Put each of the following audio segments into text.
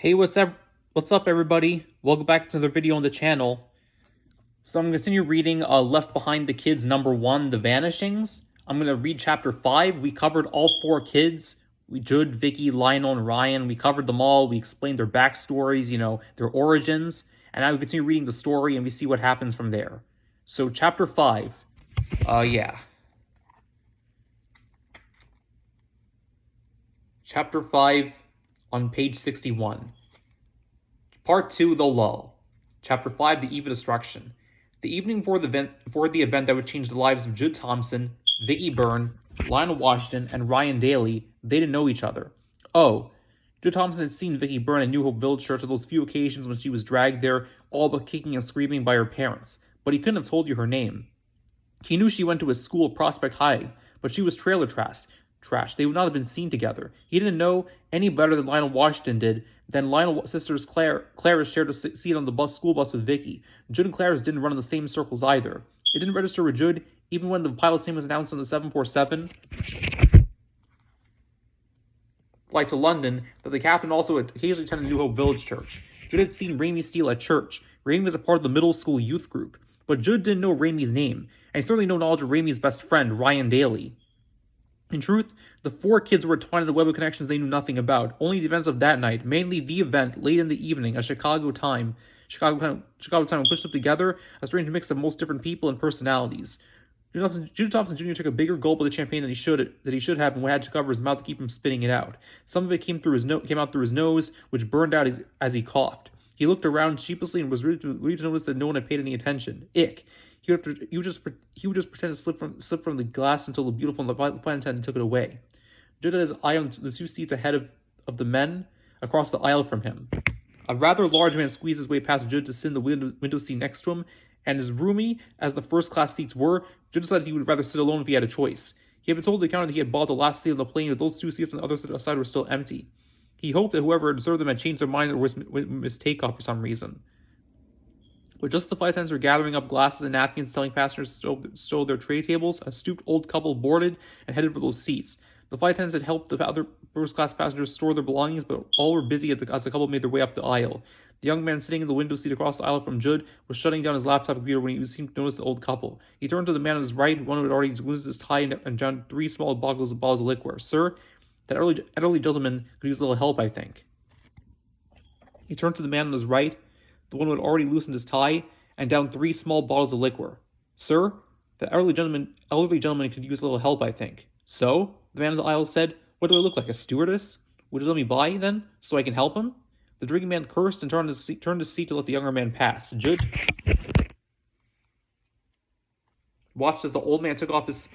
Hey, what's up, everybody? Welcome back to another video on the channel. So I'm going to continue reading Left Behind the Kids #1, The Vanishings. I'm going to read Chapter 5. We covered all 4 kids. Jude, Vicky, Lionel, and Ryan. We covered them all. We explained their backstories, their origins. And now we continue reading the story, and we see what happens from there. So Chapter 5. Chapter 5 on page 61. Part 2, The Lull. Chapter 5, The Eve of Destruction. The evening before the event that would change the lives of Jude Thompson, Vicky Byrne, Lionel Washington, and Ryan Daly, they didn't know each other. Oh, Jude Thompson had seen Vicky Byrne at New Hope Village Church on those few occasions when she was dragged there, all but kicking and screaming by her parents, but he couldn't have told you her name. He knew she went to his school, Prospect High, but she was trailer trash. They would not have been seen together. He didn't know any better than Lionel Washington did. Then Lionel's sisters Claris shared a seat on the school bus with Vicky. Jude and Claris didn't run in the same circles either. It didn't register with Jude, even when the pilot's name was announced on the 747 flight to London, that the captain also occasionally attended New Hope Village Church. Jude had seen Raimi Steele at church. Raimi was a part of the middle school youth group, but Jude didn't know Raimi's name, and he certainly no knowledge of Raimi's best friend, Ryan Daly. In truth, the 4 kids were entwined in a web of connections they knew nothing about. Only the events of that night, mainly the event late in the evening at Chicago time pushed up together a strange mix of most different people and personalities. Jude Thompson Jr. took a bigger gulp of the champagne than he should have, and had to cover his mouth to keep from spitting it out. Some of it came out through his nose, which burned out as he coughed. He looked around sheepishly and was relieved to notice that no one had paid any attention. Ick. He would just pretend to slip from the glass until the beautiful flight attendant took it away. Jude had his eye on the 2 seats ahead of the men across the aisle from him. A rather large man squeezed his way past Jude to sit in the window seat next to him, and as roomy as the first-class seats were, Jude decided he would rather sit alone if he had a choice. He had been told at the counter that he had bought the last seat on the plane, but those 2 seats on the other side were still empty. He hoped that whoever had reserved them had changed their mind or was missed takeoff for some reason. But just as the flight attendants were gathering up glasses and napkins, telling passengers to stow their tray tables, a stooped old couple boarded and headed for those seats. The flight attendants had helped the other first-class passengers store their belongings, but all were busy as the couple made their way up the aisle. The young man sitting in the window seat across the aisle from Jude was shutting down his laptop computer when he seemed to notice the old couple. He turned to the man on his right, one who had already loosened his tie and down 3 small bottles of liquor. "Sir, that elderly gentleman could use a little help, I think." He turned to the man on his right, the one who had already loosened his tie, and down 3 small bottles of liquor. "Sir, the elderly gentleman could use a little help, I think." "So?" the man in the aisle said. "What do I look like, a stewardess? Would you let me by, then, so I can help him?" The drinking man cursed and turned his seat to let the younger man pass. Jude watched as the old man took off his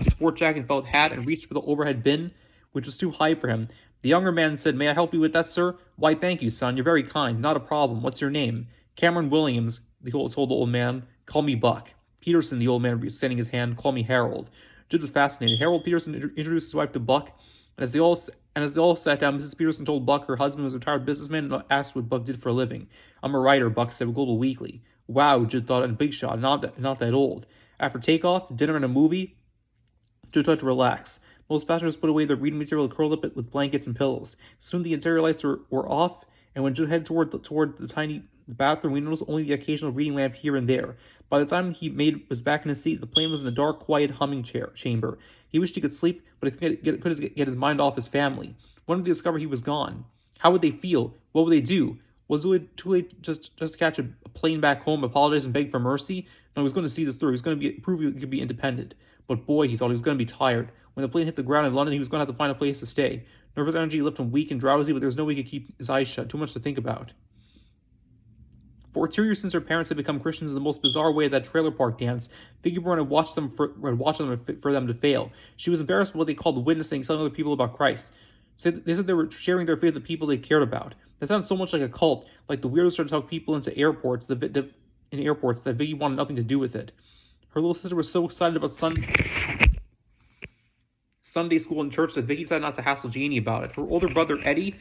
sport jacket and felt hat and reached for the overhead bin, which was too high for him. The younger man said, "May I help you with that, sir?" "Why, thank you, son. You're very kind. Not a problem. What's your name?" "Cameron Williams," told the old man. "Call me Buck." "Peterson," the old man extending his hand. "Call me Harold." Jude was fascinated. Harold Peterson introduced his wife to Buck, and as they all sat down, Mrs. Peterson told Buck her husband was a retired businessman and asked what Buck did for a living. "I'm a writer," Buck said, with Global Weekly. Wow, Jude thought, and big shot, not that old. After takeoff, dinner and a movie, Jude tried to relax. Most passengers put away their reading material and curled up with blankets and pillows. Soon the interior lights were off, and when Jude headed toward the tiny bathroom, we noticed only the occasional reading lamp here and there. By the time he was back in his seat, the plane was in a dark, quiet humming chamber. He wished he could sleep, but he couldn't get his mind off his family. When did they discover he was gone? How would they feel? What would they do? Was it too late just to catch a plane back home, apologize, and beg for mercy? No, he was going to see this through. He was going to prove he could be independent. But boy, he thought he was going to be tired. When the plane hit the ground in London, he was going to have to find a place to stay. Nervous energy left him weak and drowsy, but there was no way he could keep his eyes shut. Too much to think about. For 2 years since her parents had become Christians in the most bizarre way at that trailer park dance, Vicky Byrne had watched them for them to fail. She was embarrassed by what they called witnessing, telling other people about Christ. They said they were sharing their faith with the people they cared about. That sounded so much like a cult, like the weirdos tried to talk people into airports that Vicky wanted nothing to do with it. Her little sister was so excited about Sunday school and church that Vicky decided not to hassle Jeannie about it. Her older brother, Eddie,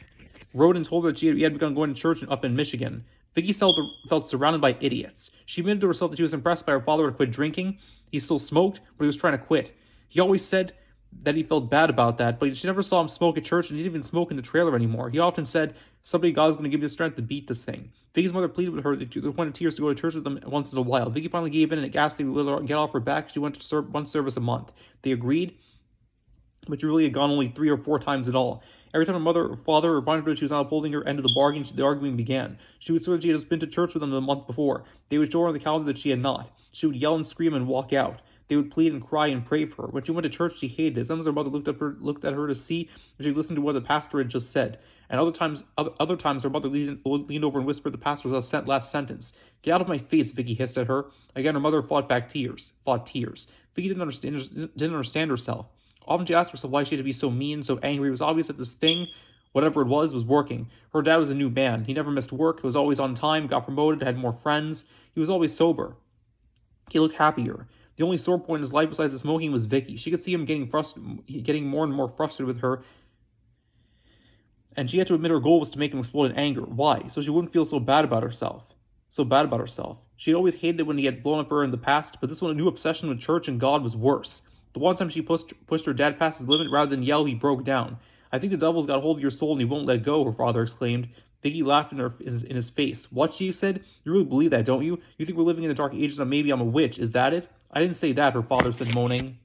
wrote and told her that he had begun going to church up in Michigan. Vicky felt surrounded by idiots. She admitted to herself that she was impressed by her father had quit drinking. He still smoked, but he was trying to quit. He always said that he felt bad about that, but she never saw him smoke at church, and he didn't even smoke in the trailer anymore. He often said, "Someday God's going to give me the strength to beat this thing." Vicky's mother pleaded with her to the point of tears to go to church with them once in a while. Vicky finally gave in and asked they would let her get off her back. She went to one service a month. They agreed, but she really had gone only 3 or 4 times at all. Every time her mother or father reminded her she was not upholding her end of the bargain, the argument began. She would swear that she had just been to church with them the month before. They would show her on the calendar that she had not. She would yell and scream and walk out. They would plead and cry and pray for her. When she went to church, she hated it. Sometimes her mother looked at her to see if she listened to what the pastor had just said. And other times her mother leaned over and whispered the pastor's last sentence. "Get out of my face," Vicky hissed at her. Again, her mother fought tears. Vicky didn't understand herself. Often she asked herself why she had to be so mean, so angry. It was obvious that this thing, whatever it was working. Her dad was a new man. He never missed work. He was always on time, got promoted, had more friends. He was always sober. He looked happier. The only sore point in his life besides the smoking was Vicky. She could see him getting more and more frustrated with her, and she had to admit her goal was to make him explode in anger. Why? So she wouldn't feel so bad about herself. She had always hated it when he had blown up her in the past, but this one, a new obsession with church and God, was worse. The one time she pushed her dad past his limit, rather than yell, he broke down. "I think the devil's got hold of your soul and he won't let go," her father exclaimed. Vicky laughed in his face. "What?" she said. "You really believe that, don't you? You think we're living in the dark ages and maybe I'm a witch, is that it?" "I didn't say that," her father said, moaning.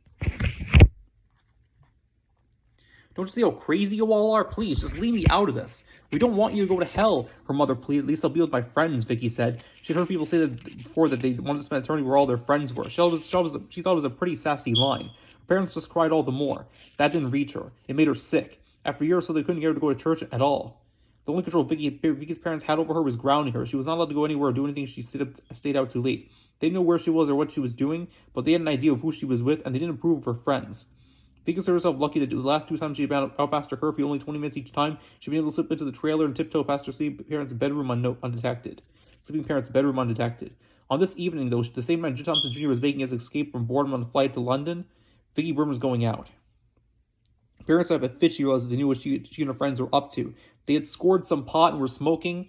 "Don't you see how crazy you all are? Please, just leave me out of this. We don't want you to go to hell," her mother pleaded. "At least I'll be with my friends," Vicky said. She had heard people say that before, that they wanted to spend eternity where all their friends were. She thought it was a pretty sassy line. Her parents just cried all the more. That didn't reach her. It made her sick. After a year or so, they couldn't get her to go to church at all. The only control Vicky's parents had over her was grounding her. She was not allowed to go anywhere or do anything if she stayed out too late. They didn't know where she was or what she was doing, but they had an idea of who she was with, and they didn't approve of her friends. Vicky considered herself lucky that the last 2 times she had been out past her curfew, only 20 minutes each time, she'd been able to slip into the trailer and tiptoe past her sleeping parents' bedroom undetected. On this evening, though, the same night Judd Thompson Jr. was making his escape from boredom on the flight to London, Vicky Byrne was going out. Parents had a fit, she realized, if they knew what she and her friends were up to. They had scored some pot and were smoking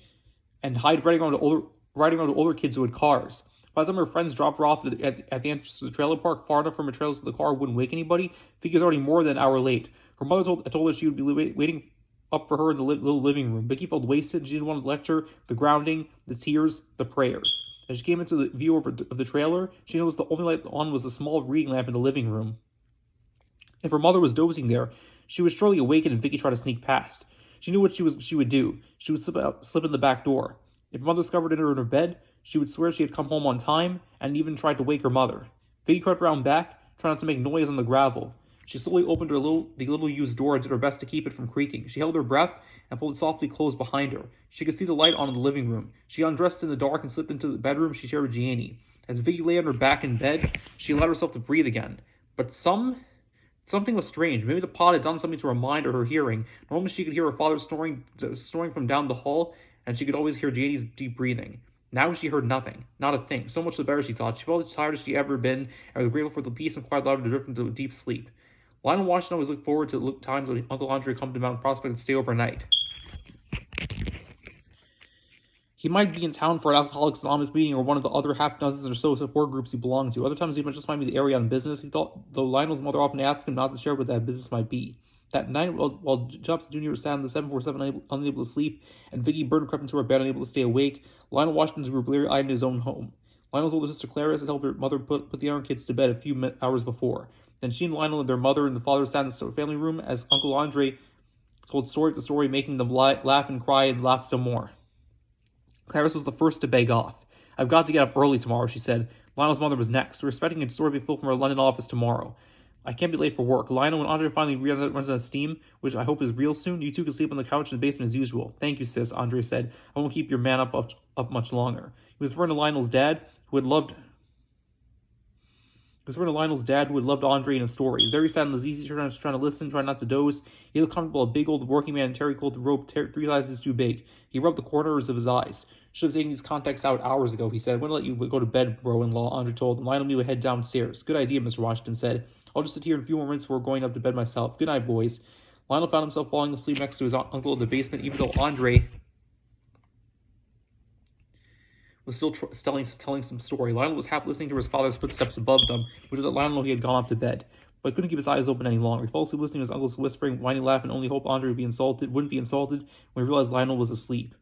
and riding around to older kids who had cars. By the time her friends dropped her off at the entrance to the trailer park, far enough from her trailer so the car wouldn't wake anybody, Vicky was already more than an hour late. Her mother told her she would be waiting up for her in the little living room. Vicky felt wasted, and she didn't want to lecture the grounding, the tears, the prayers. As she came into the view of the trailer, she noticed the only light on was a small reading lamp in the living room. If her mother was dozing there, she would surely awaken and Vicky tried to sneak past. She knew what she would do. She would slip in the back door. If her mother discovered her in her bed, she would swear she had come home on time and even tried to wake her mother. Vicky crept around back, trying not to make noise on the gravel. She slowly opened the little used door and did her best to keep it from creaking. She held her breath and pulled it softly closed behind her. She could see the light on in the living room. She undressed in the dark and slipped into the bedroom she shared with Gianni. As Vicky lay on her back in bed, she allowed herself to breathe again. But something was strange. Maybe the pot had done something to her mind or her hearing. Normally she could hear her father snoring from down the hall, and she could always hear Gianni's deep breathing. Now she heard nothing, not a thing. So much the better, she thought. She felt as tired as she ever been, and was grateful for the peace and quiet allowed her to drift into a deep sleep. Lionel Washington always looked forward to times when Uncle Andre would come to Mount Prospect and stay overnight. He might be in town for an Alcoholics Anonymous meeting or one of the other half-dozens or so support groups he belonged to. Other times he just might be the area on business. He thought, though Lionel's mother often asked him not to share what that business might be. That night, while Thompson Jr. sat on the 747 unable to sleep, and Vicky Byrne crept into her bed unable to stay awake, Lionel Washington grew bleary-eyed in his own home. Lionel's older sister Clarice had helped her mother put the younger kids to bed a few hours before. Then she and Lionel and their mother and the father sat in the family room as Uncle Andre told story after story, making them laugh and cry and laugh some more. Clarice was the first to beg off. "I've got to get up early tomorrow," she said. Lionel's mother was next. "We're expecting a story to be filled from our London office tomorrow. I can't be late for work. Lionel, when Andre finally runs out of steam, which I hope is real soon, you two can sleep on the couch in the basement as usual." "Thank you, sis," Andre said. "I won't keep your man up much longer." He was referring to Lionel's dad, who had loved Andre in his stories. Very sad and easy, trying to listen, trying not to doze. He looked comfortable, a big old working man in terry cloth robe 3 sizes too big. He rubbed the corners of his eyes. "Should have taken these contacts out hours ago," he said. "I'm going to let you go to bed, bro-in-law," Andre told him. "Lionel and me would head downstairs." "Good idea," Mr. Washington said. "I'll just sit here in a few more minutes before going up to bed myself. Good night, boys." Lionel found himself falling asleep next to his uncle in the basement, even though Andre was still telling some story. Lionel was half listening to his father's footsteps above them, which was that Lionel knew he had gone off to bed. but couldn't keep his eyes open any longer. He fell asleep listening to his uncle's whispering, whiny laugh, and only hoped Andre wouldn't be insulted when he realized Lionel was asleep.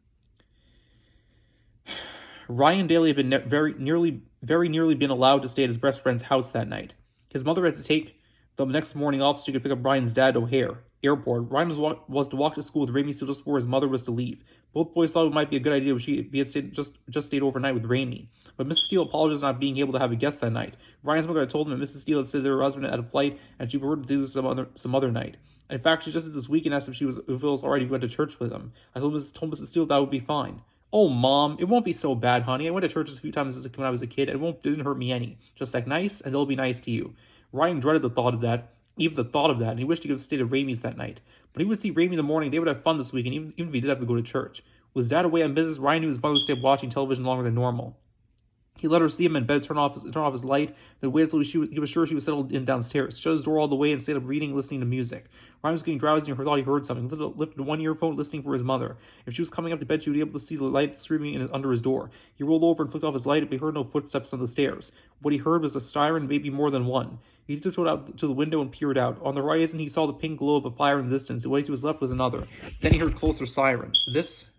Ryan Daly had been very nearly been allowed to stay at his best friend's house that night. His mother had to take the next morning off so she could pick up Ryan's dad at O'Hare Airport. Ryan was to walk to school with Raimi still just before his mother was to leave. Both boys thought it might be a good idea if he had stayed overnight with Raimi. But Mrs. Steele apologized for not being able to have a guest that night. Ryan's mother had told him that Mrs. Steele had said that her husband had a flight and she preferred to do this some other night. In fact, she just this week and asked if it was alright if he went to church with him. I told Mrs. Steele that would be fine. Oh, Mom, it won't be so bad, honey. I went to church a few times when I was a kid, and it didn't hurt me any. Just act nice, and they'll be nice to you. Ryan dreaded the thought of that, and he wished he could have stayed at Raimi's that night. But he would see Raimi in the morning. They would have fun this weekend, even if he did have to go to church. With Dad away on business, Ryan knew his mother would stay up watching television longer than normal. He let her see him in bed, turn off his light, then waited until he was sure she was settled in downstairs, shut his door all the way, and stayed up reading, listening to music. Ryan was getting drowsy and thought he heard something. He lifted one earphone, listening for his mother. If she was coming up to bed, she would be able to see the light streaming under his door. He rolled over and flicked off his light, but he heard no footsteps on the stairs. What he heard was a siren, maybe more than one. He tiptoed out to the window and peered out. On the horizon, he saw the pink glow of a fire in the distance. Away to his left was another. Then he heard closer sirens. This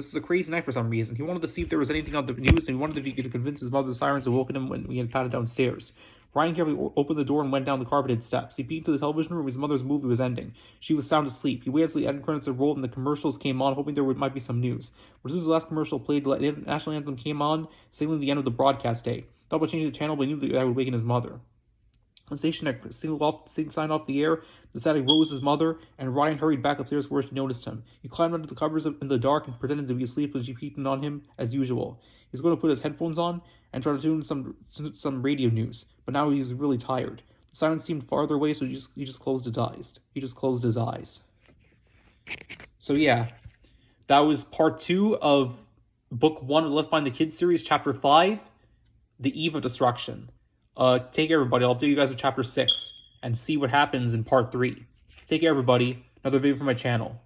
is a crazy night for some reason. He wanted to see if there was anything on the news, and he wondered if he could convince his mother the sirens had woken him when he had padded downstairs. Ryan carefully opened the door and went down the carpeted steps. He peeked into the television room. His mother's movie was ending. She was sound asleep. He waited until the end credits had rolled and the commercials came on, hoping might be some news. But as soon as the last commercial played, the national anthem came on, signaling the end of the broadcast day. Thought about changing the channel, but he knew that would waken his mother. When the station had signed off the air, the static rose his mother, and Ryan hurried back upstairs where she noticed him. He climbed under the covers in the dark and pretended to be asleep when she peeked in on him as usual. He was going to put his headphones on and try to tune some radio news, but now he was really tired. The silence seemed farther away, so he just closed his eyes. So yeah, that was part 2 of book 1 of the Left Behind the Kids series, chapter 5, The Eve of Destruction. Take care, everybody. I'll update you guys with chapter 6 and see what happens in part 3. Take care, everybody. Another video from my channel.